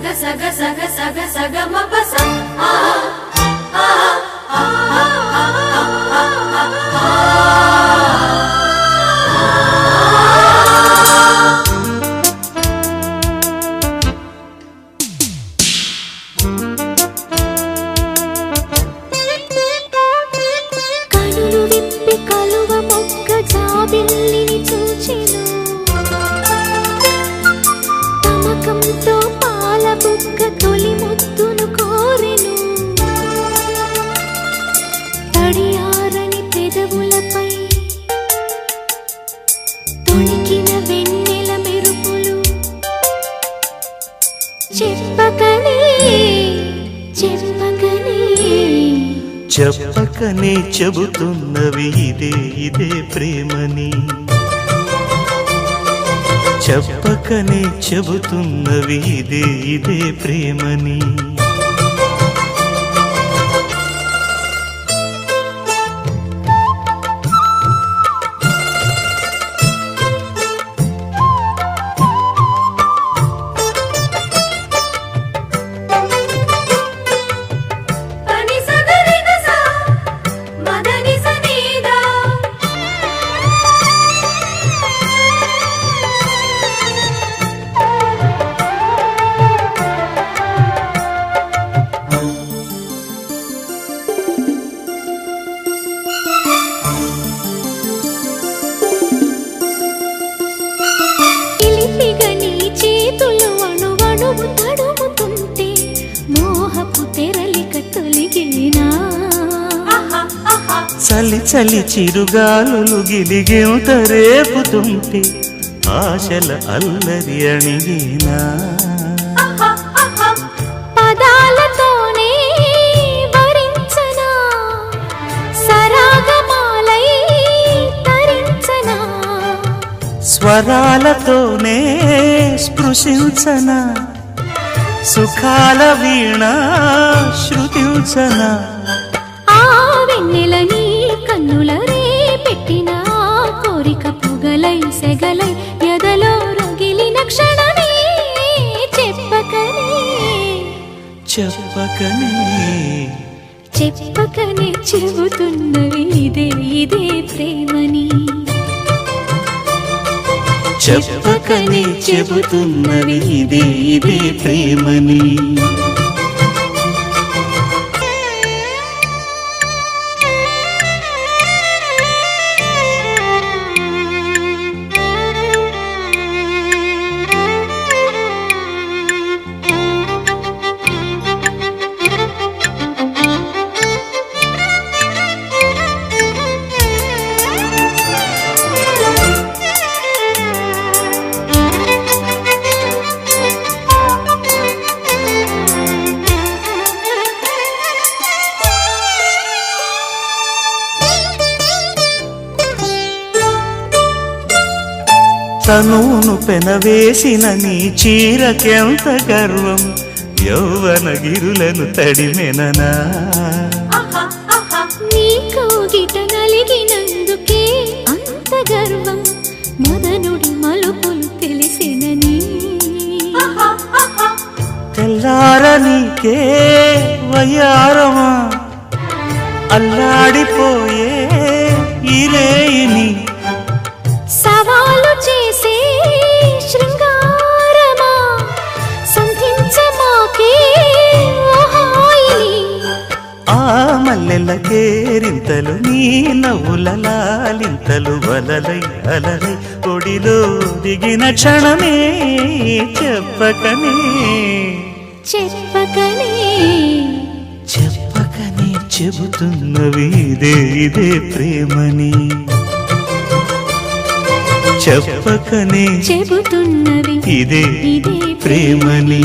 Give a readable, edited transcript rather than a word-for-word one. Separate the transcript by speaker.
Speaker 1: సగ సగ సగ సగ సగ మపస ఆ ఆ ఆ
Speaker 2: కనులు విప్పి కలువ మొక్క జాబిల్లిని చూచెను తమకంతో పాల బుక్క తొలి ముద్దును కోరెను తడియారని పెదవులపై తొణికిన వెన్నెల మెరుపులు చెప్పకనే చెప్పకనే
Speaker 3: చెప్పకనే చెబుతున్నవి ఇదే ఇదే ప్రేమని చెప్పకనే చెబుతున్నవి ఇదే ఇదే ప్రేమని
Speaker 1: పని సగరి గస మదని సనీదా
Speaker 2: ఇలిపిగ నీ చేతులు అణువణువు తడుముతుంటే మోహపు తెరలిక తొలిగేనా
Speaker 3: చలి చలి చిరుగాలులు గిలిగింత రేపుతుంటే ఆశల అల్లరి అణిగేనా
Speaker 2: పదాలతోనే వరించనా సరాగమాలై తరించనా
Speaker 3: స్వరాలతోనే స్పృశించనా సుఖాల వీణ శృతించనా
Speaker 2: ఆ వెన్నెల నీ కన్నుల రే పెట్టిన కోరిక పొగలై సెగలై ఎదలో రగిలిన క్షణమే చెప్పకనే
Speaker 3: చెప్పకనే
Speaker 2: చెప్పకనే చెబుతున్నవి ఇదే ఇదే ప్రేమని
Speaker 3: చెప్పకనే చెబుతున్నవి ఇదే ఇదే ప్రేమని తనూను పెనవేసిన నీ చీరకెంత గర్వం యౌవన గిరులను తడిమెననా
Speaker 2: నీ కౌగిట నలిగినందుకే అంత గర్వం మదనుడి మలుపులు తెలిసినని
Speaker 3: తెల్లార నీకే వయ్యారమా అల్లాడిపోయే ఇరేయిని
Speaker 2: సవాలు చేసే శృంగారమా సంధించమాకే ఓహాయిని
Speaker 3: ఆ మల్లెల కేరింతలు నీ నవ్వుల లాలింతలు వలలై అలలై ఒడిలో దిగిన క్షణమే చెప్పకనే
Speaker 2: చెప్పకనే
Speaker 3: చెప్పకనే చెబుతున్నవి ఇదే ఇదే ప్రేమని చెప్పకనే
Speaker 2: చెబుతున్నవి
Speaker 3: ఇదే
Speaker 2: ఇదే
Speaker 3: ప్రేమని